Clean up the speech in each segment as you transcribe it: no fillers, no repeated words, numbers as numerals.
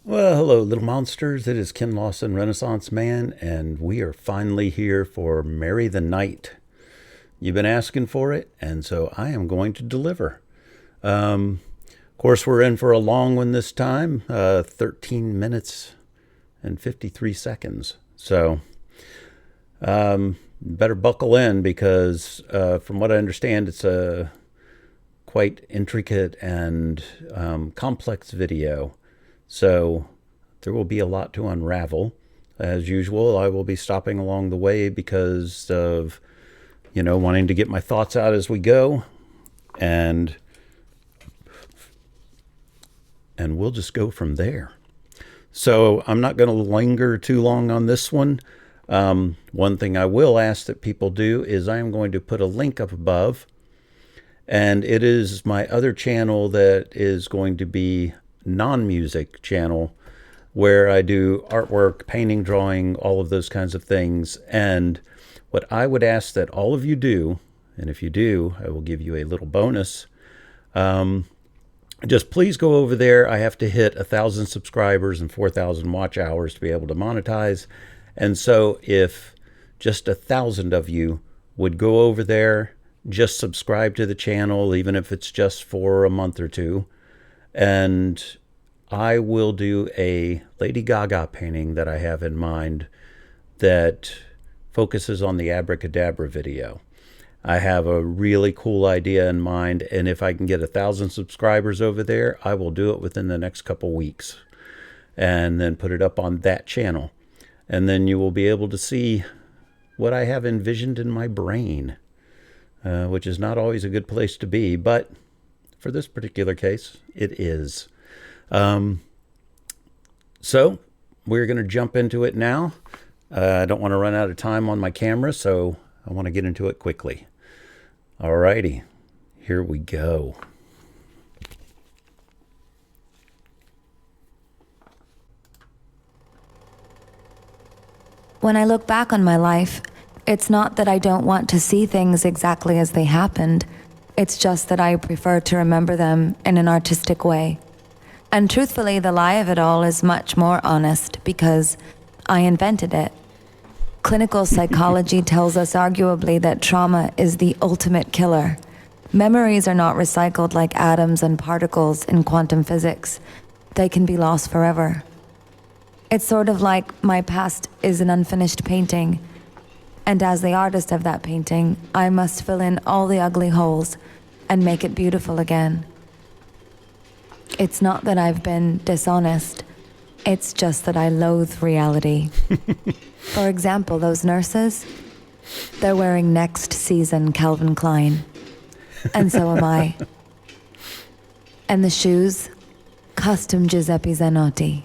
Well, hello, little monsters. It is Ken Lawson, Renaissance Man, and we are finally here for Marry the Night. You've been asking for it, and so I am going to deliver. Of course, we're in for a long one this time, 13 minutes and 53 seconds. So, better buckle in because, from what I understand, it's a quite intricate and complex video. So there will be a lot to unravel. As usual, I will be stopping along the way because of, wanting to get my thoughts out as we go. And we'll just go from there. So I'm not going to linger too long on this one. One thing I will ask that people do is I am going to put a link up above, and it is my other channel that is going to be non-music channel where I do artwork, painting, drawing, all of those kinds of things. And what I would ask that all of you do, and if you do, I will give you a little bonus. Just please go over there. I have to hit 1,000 subscribers and 4,000 watch hours to be able to monetize. And so if just 1,000 of you would go over there, just subscribe to the channel, even if it's just for a month or two, and I will do a Lady Gaga painting that I have in mind that focuses on the Abracadabra video. I have a really cool idea in mind, and if I can get 1,000 subscribers over there, I will do it within the next couple weeks and then put it up on that channel. And then you will be able to see what I have envisioned in my brain, which is not always a good place to be, but for this particular case, it is. So we're going to jump into it now. I don't want to run out of time on my camera, so I want to get into it quickly. Alrighty, here we go. When I look back on my life, it's not that I don't want to see things exactly as they happened. It's just that I prefer to remember them in an artistic way. And truthfully, the lie of it all is much more honest because I invented it. Clinical psychology tells us arguably that trauma is the ultimate killer. Memories are not recycled like atoms and particles in quantum physics. They can be lost forever. It's sort of like my past is an unfinished painting, and as the artist of that painting, I must fill in all the ugly holes and make it beautiful again. It's not that I've been dishonest. It's just that I loathe reality. For example, those nurses, they're wearing next season Calvin Klein. And so am I. And the shoes, custom Giuseppe Zanotti.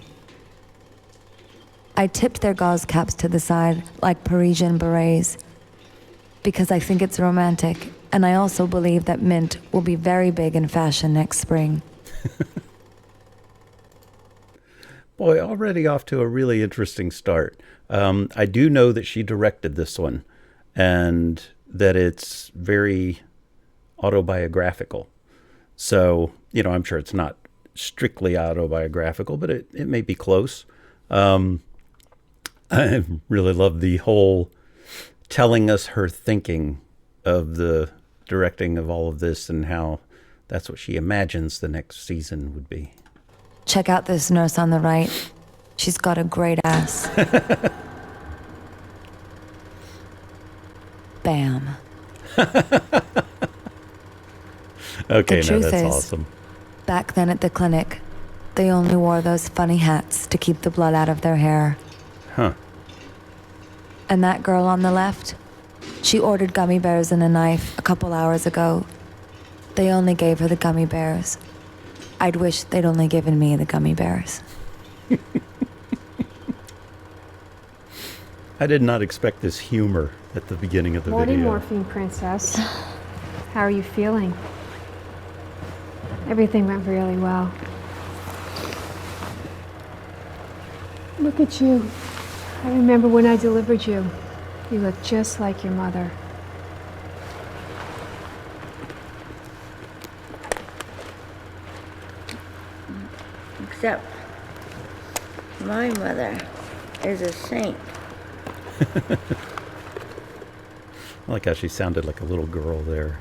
I tipped their gauze caps to the side like Parisian berets because I think it's romantic, and I also believe that mint will be very big in fashion next spring. Boy, already off to a really interesting start. I do know that she directed this one and that it's very autobiographical. So, I'm sure it's not strictly autobiographical, but it may be close. I really love the whole telling us her thinking of the directing of all of this and how that's what she imagines the next season would be. Check out this nurse on the right. She's got a great ass. Bam. Okay, The no, truth that's is, awesome. back then at the clinic, they only wore those funny hats to keep the blood out of their hair. Huh. And that girl on the left, she ordered gummy bears and a knife a couple hours ago. They only gave her the gummy bears. I'd wish they'd only given me the gummy bears. I did not expect this humor at the beginning of the Morning, video. morphine princess. How are you feeling? Everything went really well. Look at you. I remember when I delivered you. You look just like your mother. Except My mother is a saint. I like how she sounded like a little girl there.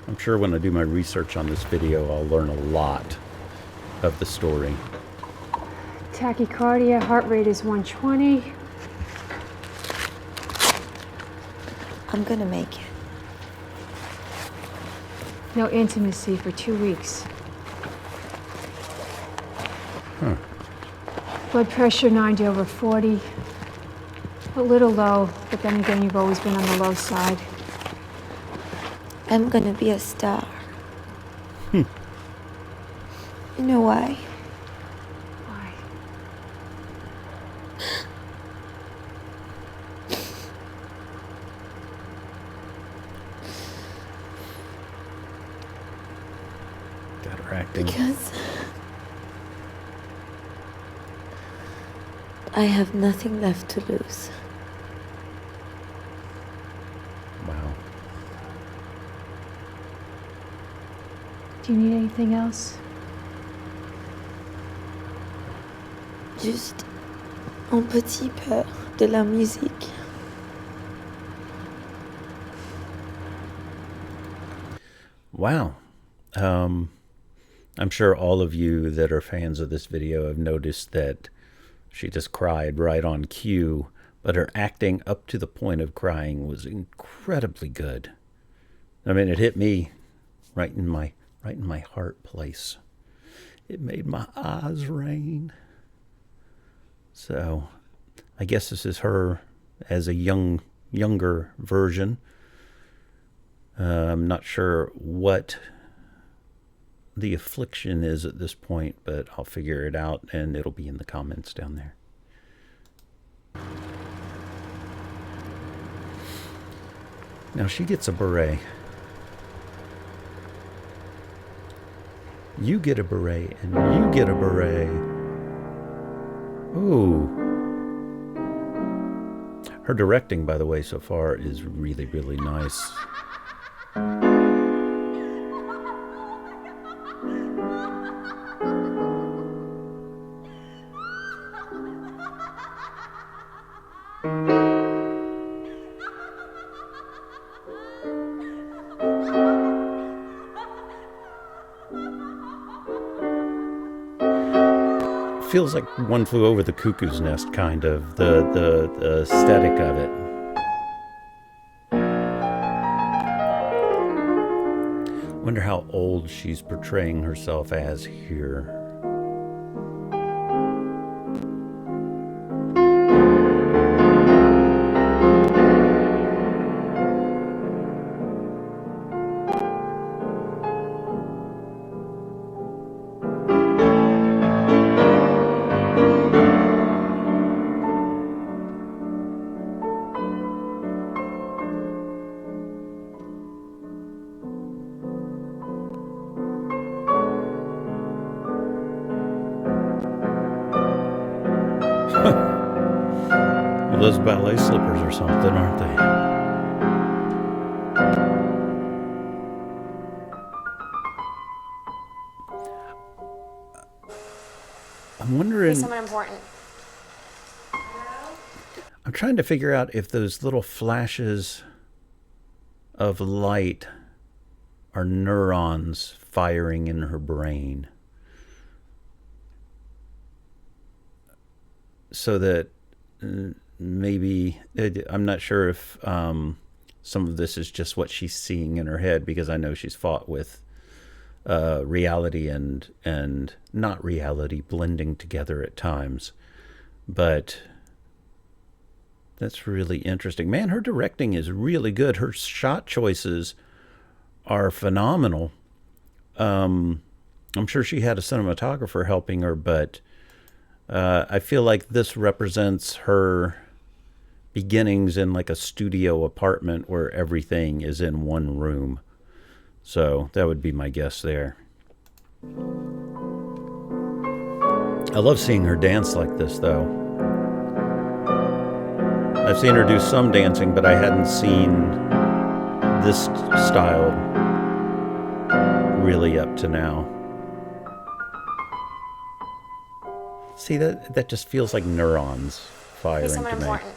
I'm sure when I do my research on this video, I'll learn a lot of the story. Tachycardia, heart rate is 120. I'm gonna make it. No intimacy for 2 weeks. Huh. Blood pressure 90/40. A little low, but then again, you've always been on the low side. I'm gonna be a star. Hmm. You know why? Why? Got her acting. Because I have nothing left to lose. Wow. Do you need anything else? Juste un petit peu de la musique. Wow. I'm sure all of you that are fans of this video have noticed that she just cried right on cue, but her acting up to the point of crying was incredibly good. I mean, it hit me right in my heart place. It made my eyes rain. So, I guess this is her as a younger version. I'm not sure what the affliction is at this point, but I'll figure it out and it'll be in the comments down there. Now she gets a beret. You get a beret and you get a beret. Ooh. Her directing, by the way, so far is really, really nice. Feels like One Flew Over the Cuckoo's Nest, kind of, the aesthetic of it. Wonder how old she's portraying herself as here. Those ballet slippers or something, aren't they? I'm wondering. Someone important. I'm trying to figure out if those little flashes of light are neurons firing in her brain. So that maybe, I'm not sure if some of this is just what she's seeing in her head, because I know she's fought with reality and not reality blending together at times. But that's really interesting. Man, her directing is really good. Her shot choices are phenomenal. I'm sure she had a cinematographer helping her, but I feel like this represents her beginnings in like a studio apartment where everything is in one room. So that would be my guess there. I love seeing her dance like this, though. I've seen her do some dancing, but I hadn't seen this style really up to now. See, that just feels like neurons firing to me. Important.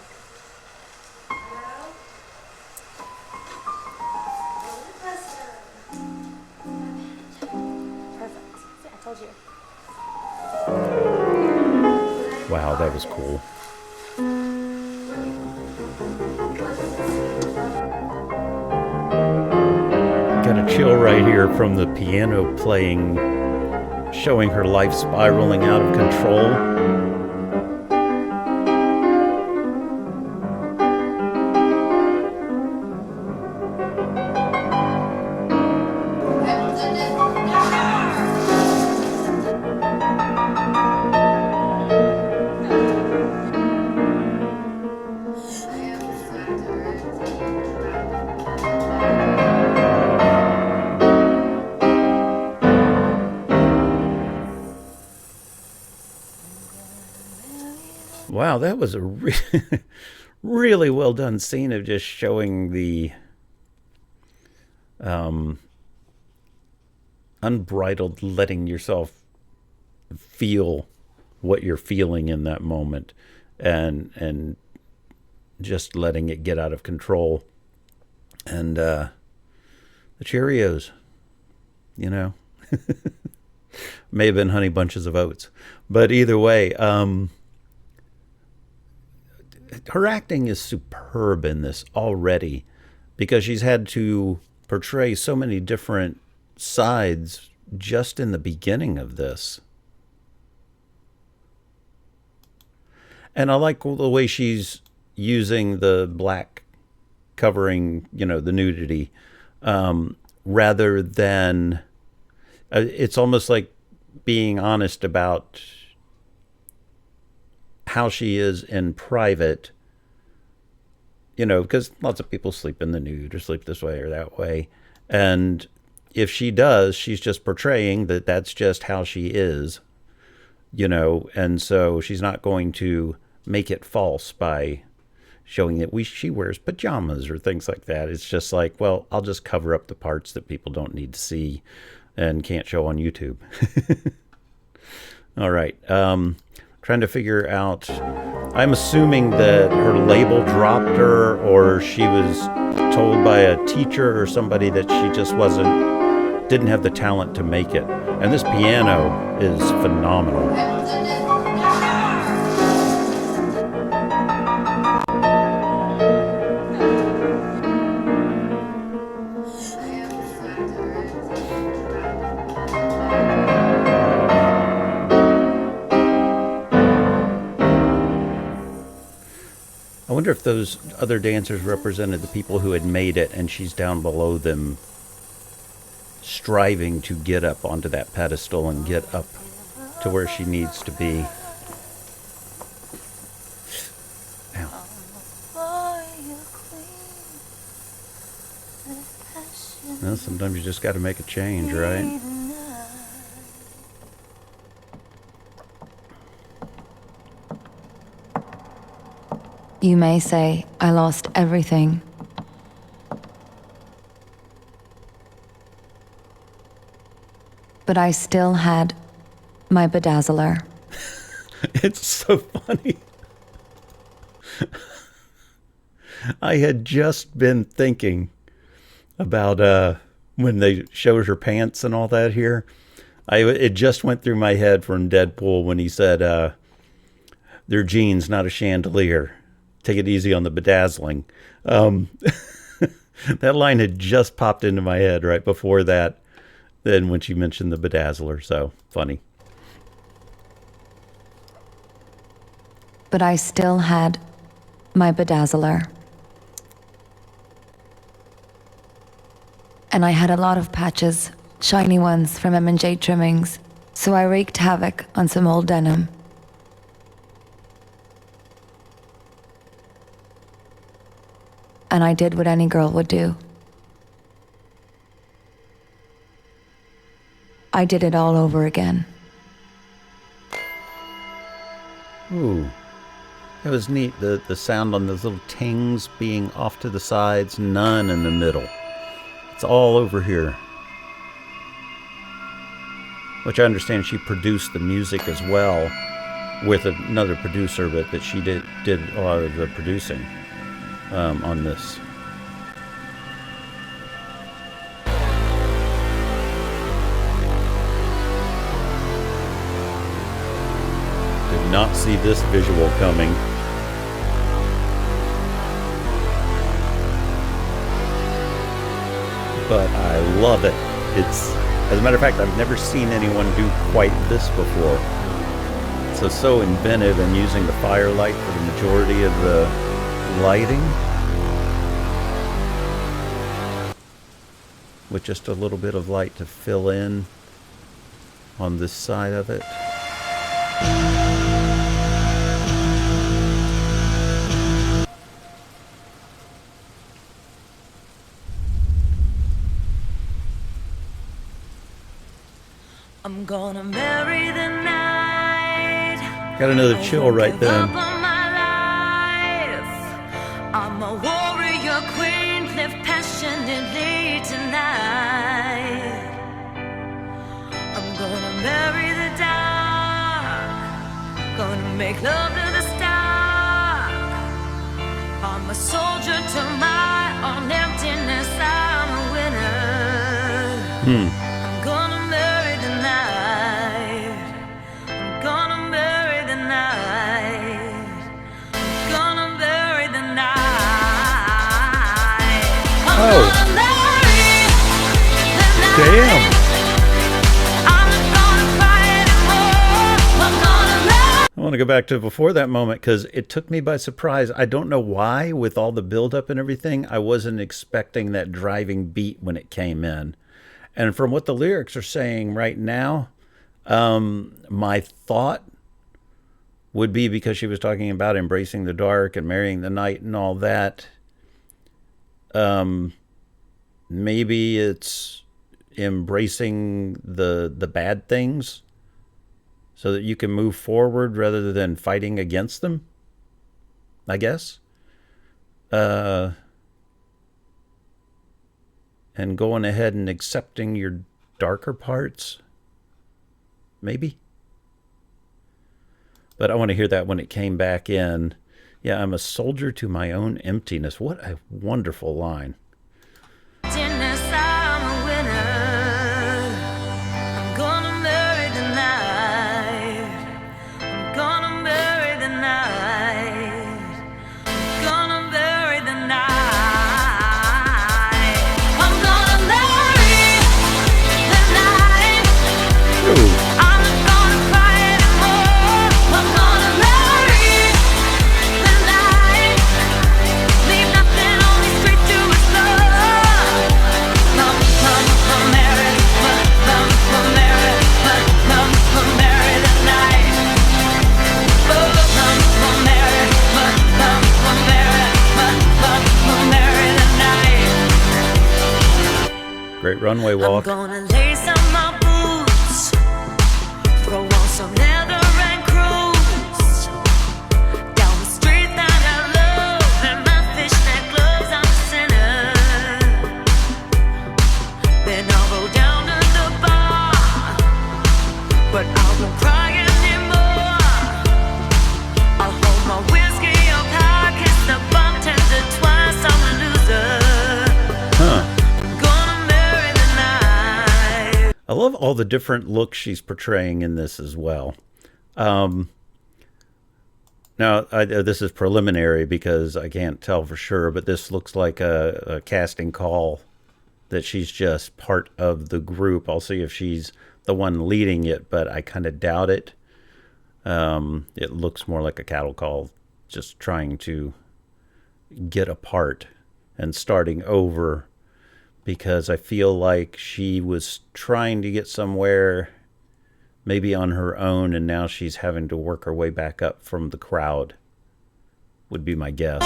Perfect. See, I told you. Wow, that was cool. Got a chill right here from the piano playing, showing her life spiraling out of control. Wow, that was a really well done scene of just showing the unbridled letting yourself feel what you're feeling in that moment, and just letting it get out of control. And the Cheerios, you know, may have been Honey Bunches of Oats, but either way, her acting is superb in this already, because she's had to portray so many different sides just in the beginning of this. And I like the way she's using the black covering, you know, the nudity, rather than, it's almost like being honest about how she is in private, you know, because lots of people sleep in the nude or sleep this way or that way. And if she does, she's just portraying that that's just how she is, you know, and so she's not going to make it false by showing that she wears pajamas or things like that. It's just like, well, I'll just cover up the parts that people don't need to see and can't show on YouTube. All right. Trying to figure out, I'm assuming that her label dropped her, or she was told by a teacher or somebody that she just didn't have the talent to make it. And this piano is phenomenal. I wonder if those other dancers represented the people who had made it, and she's down below them striving to get up onto that pedestal and get up to where she needs to be. Ow. Well, sometimes you just got to make a change, right? You may say I lost everything. But I still had my Bedazzler. It's so funny. I had just been thinking about when they showed her pants and all that here. It just went through my head from Deadpool when he said, they're jeans, not a chandelier. Take it easy on the bedazzling. That line had just popped into my head right before that. Then when she mentioned the Bedazzler, so funny. But I still had my Bedazzler. And I had a lot of patches, shiny ones from M&J trimmings, so I wreaked havoc on some old denim. And I did what any girl would do. I did it all over again. Ooh. It was neat, the sound on those little tings being off to the sides, none in the middle. It's all over here. Which I understand she produced the music as well with another producer, but that she did a lot of the producing on this. Did not see this visual coming. But I love it. As a matter of fact, I've never seen anyone do quite this before. So inventive and using the firelight for the majority of the lighting, with just a little bit of light to fill in on this side of it. I'm gonna marry the night. Got another chill right then. I'm a warrior queen, live passionately tonight. I'm gonna marry the dark, gonna make love to the stars. I'm a soldier to my own emptiness, I'm a winner. I'm gonna marry the night. I'm gonna marry the night. I'm gonna marry the night. I'm gonna marry the night. Damn. I'm not gonna cry anymore. I'm gonna marry. I want to go back to before that moment because it took me by surprise. I don't know why, with all the buildup and everything, I wasn't expecting that driving beat when it came in. And from what the lyrics are saying right now, my thought would be, because she was talking about embracing the dark and marrying the night and all that, maybe it's embracing the bad things so that you can move forward rather than fighting against them, I guess. And going ahead and accepting your darker parts, maybe. But I want to hear that when it came back in. Yeah, I'm a soldier to my own emptiness. What a wonderful line. Emptiness, I'm a winner. I'm gonna marry the night. I'm gonna marry the night. I'm gonna marry the night. I'm gonna marry the night. Ooh. I'm not gonna cry anymore. I'm gonna marry the night. Leave nothing, only straight to its love. Come, marry, marry the night. Oh, come, marry, marry the night. Great runway I'm walk. gonna lace up my boots, throw on some leather and cruise down the street that I love. In my fishnet gloves, I'm a sinner. Then I'll go down to the bar, but I won't cry anymore. I'll hold my whiskey up high, kiss the bartender twice. I'm a loser. Huh. Gonna marry the night. I love all the different looks she's portraying in this as well. Now, this is preliminary because I can't tell for sure, but this looks like a casting call that she's just part of the group. I'll see if she's the one leading it, but I kind of doubt it. It looks more like a cattle call, just trying to get a part and starting over, because I feel like she was trying to get somewhere maybe on her own, and now she's having to work her way back up from the crowd, would be my guess.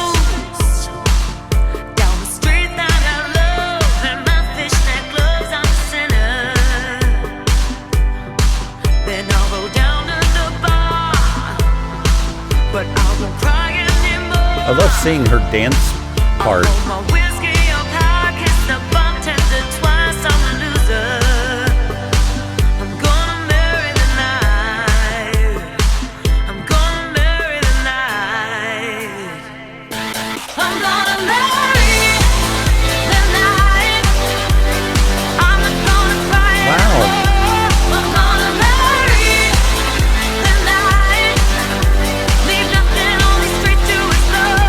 Down the street that I love, in my fishnet gloves, I'm a sinner. Then I'll go down to the bar, but I won't cry I love seeing her dance part. My whiskey or pie, kiss the bartender twice, I'm a loser. I'm gonna marry the night. I'm gonna marry the night. I'm gonna marry the night. I'm not gonna cry anymore. I'm gonna marry the night. Leave nothing on the street to explore.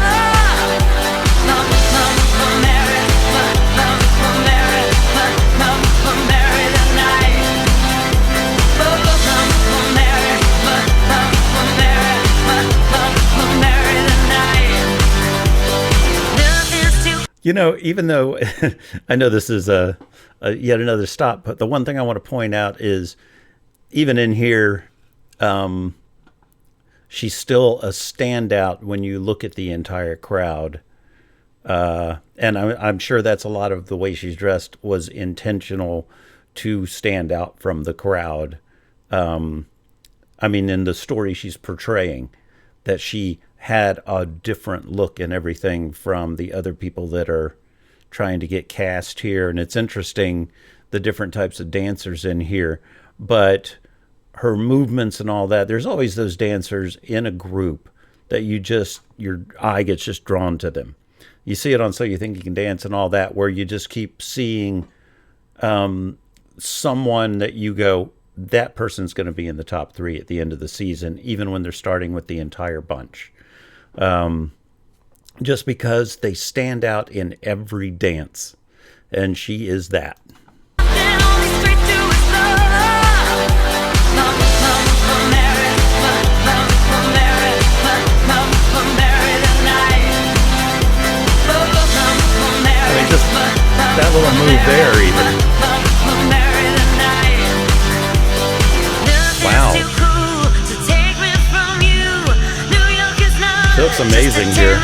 You know, even though I know this is a yet another stop, but the one thing I want to point out is even in here, she's still a standout when you look at the entire crowd. And I'm sure that's a lot of the way she's dressed was intentional to stand out from the crowd. I mean, in the story she's portraying, that she had a different look and everything from the other people that are trying to get cast here. And it's interesting, the different types of dancers in here. But her movements and all that, there's always those dancers in a group that your eye gets just drawn to them. You see it on So You Think You Can Dance and all that, where you just keep seeing someone that you go, that person's going to be in the top 3 at the end of the season, even when they're starting with the entire bunch. Just because they stand out in every dance. And she is that. I mean, just that little move there even. Wow. She looks amazing here.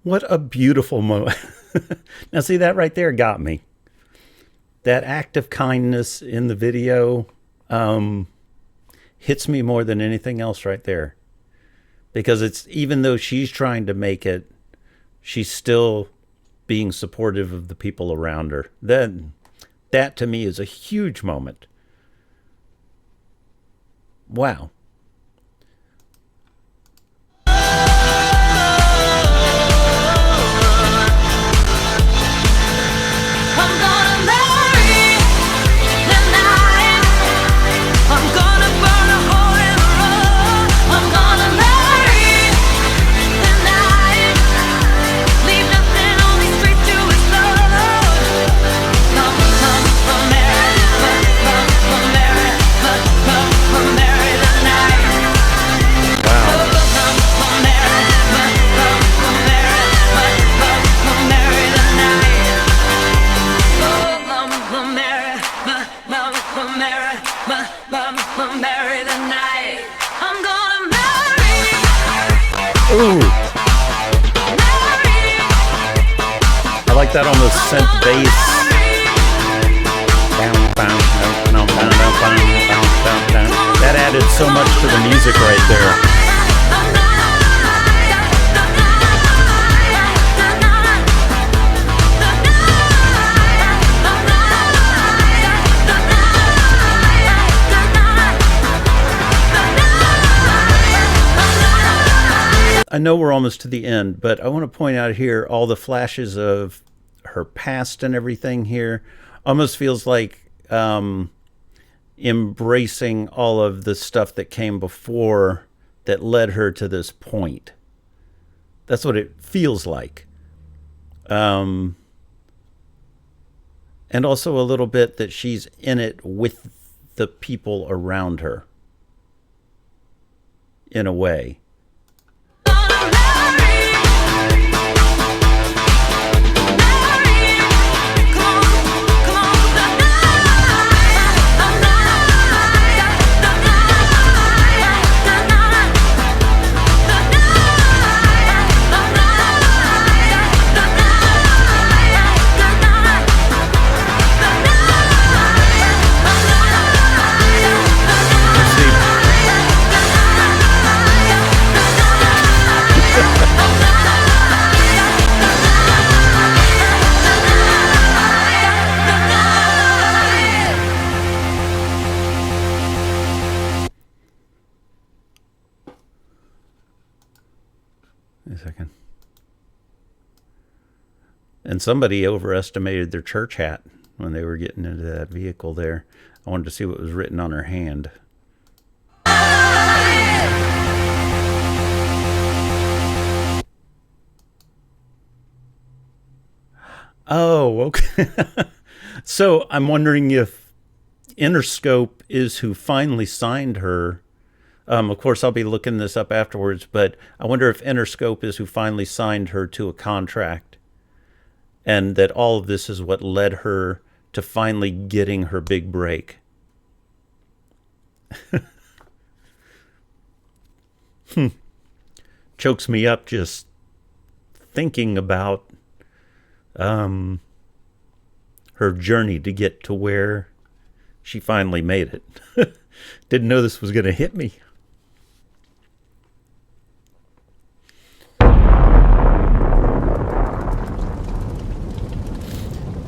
What a beautiful moment. Now, see, that right there got me. That act of kindness in the video hits me more than anything else right there. Because it's, even though she's trying to make it, she's still being supportive of the people around her. That to me is a huge moment. Wow. Ooh. I like that on the synth bass. That added so much to the music right there. I know we're almost to the end, but I want to point out here all the flashes of her past and everything here. Almost feels like embracing all of the stuff that came before that led her to this point. That's what it feels like. And also a little bit that she's in it with the people around her in a way. A second. And somebody overestimated their church hat when they were getting into that vehicle there. I wanted to see what was written on her hand. Oh, okay. So I'm wondering if Interscope is who finally signed her. Of course, I'll be looking this up afterwards, but I wonder if Interscope is who finally signed her to a contract, and that all of this is what led her to finally getting her big break. Chokes me up just thinking about her journey to get to where she finally made it. Didn't know this was going to hit me.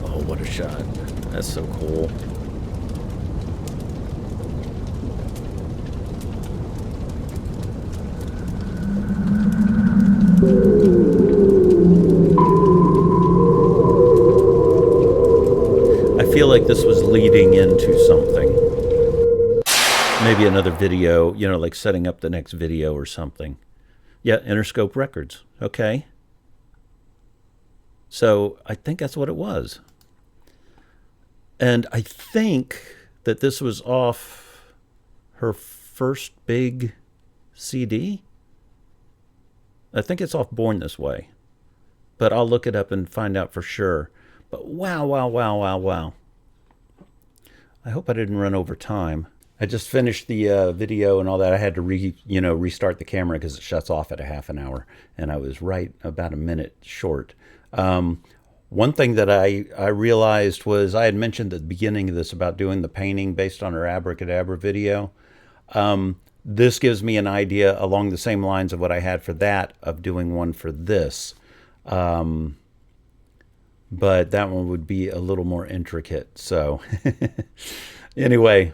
Oh, what a shot. That's so cool. I feel like this was leading into something. Maybe another video, you know, like setting up the next video or something. Yeah, Interscope Records. Okay. So I think that's what it was. And I think that this was off her first big CD. I think it's off Born This Way. But I'll look it up and find out for sure. But wow, wow, wow, wow, wow. I hope I didn't run over time. I just finished the video and all that. I had to restart the camera because it shuts off at a half an hour, and I was right about a minute short. One thing that I realized was I had mentioned at the beginning of this about doing the painting based on her Abracadabra video. This gives me an idea along the same lines of what I had for that, of doing one for this. But that one would be a little more intricate. So anyway,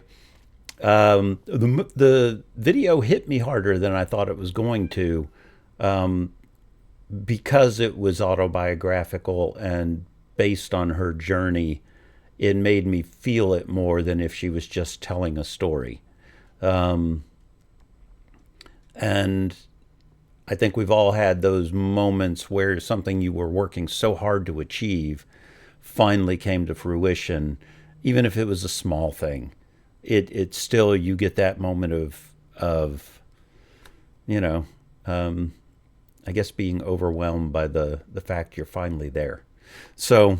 the video hit me harder than I thought it was going to, because it was autobiographical and based on her journey. It made me feel it more than if she was just telling a story. And I think we've all had those moments where something you were working so hard to achieve finally came to fruition, even if it was a small thing. It still, you get that moment of I guess being overwhelmed by the fact you're finally there. So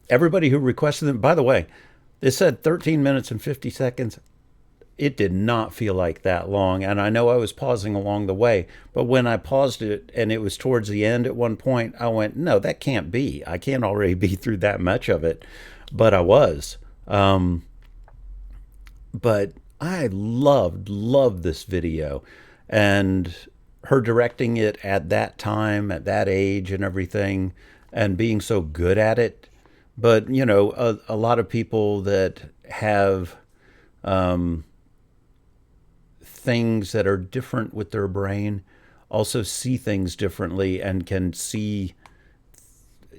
everybody who requested them, by the way, it said 13 minutes and 50 seconds. It did not feel like that long, and I know I was pausing along the way, but when I paused it and it was towards the end at one point, I went, no, that can't be. I can't already be through that much of it, but I was. But I loved this video, and her directing it at that time, at that age and everything, and being so good at it. But, you know, a lot of people that have things that are different with their brain also see things differently and can see,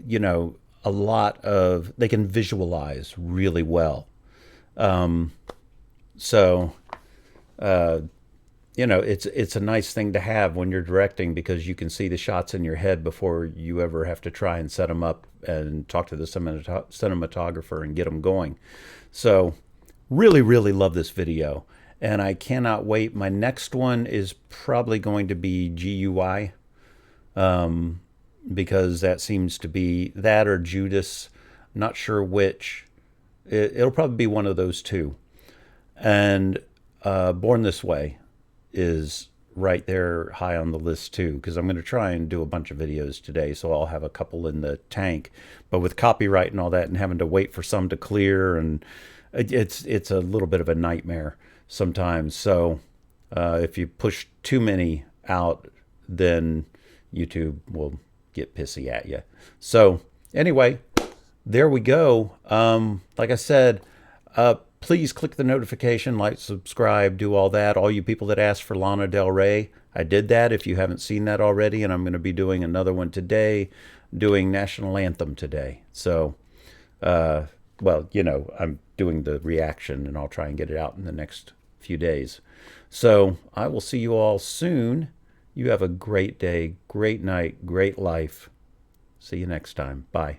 you know, they can visualize really well. You know, it's a nice thing to have when you're directing, because you can see the shots in your head before you ever have to try and set them up and talk to the cinematographer and get them going. So Really, really love this video, and I cannot wait. My next one is probably going to be GUI, because that seems to be that or Judas. Not sure which. It'll probably be one of those two. And Born This Way is right there high on the list too, because I'm going to try and do a bunch of videos today, so I'll have a couple in the tank. But with copyright and all that, and having to wait for some to clear, and it's a little bit of a nightmare sometimes. So if you push too many out, then YouTube will get pissy at you. So anyway, there we go. Like I said, please click the notification, like, subscribe, do all that. All you people that asked for Lana Del Rey, I did that if you haven't seen that already, and I'm going to be doing another one today, doing National Anthem today. So, well, you know, I'm doing the reaction, and I'll try and get it out in the next few days. So I will see you all soon. You have a great day, great night, great life. See you next time. Bye.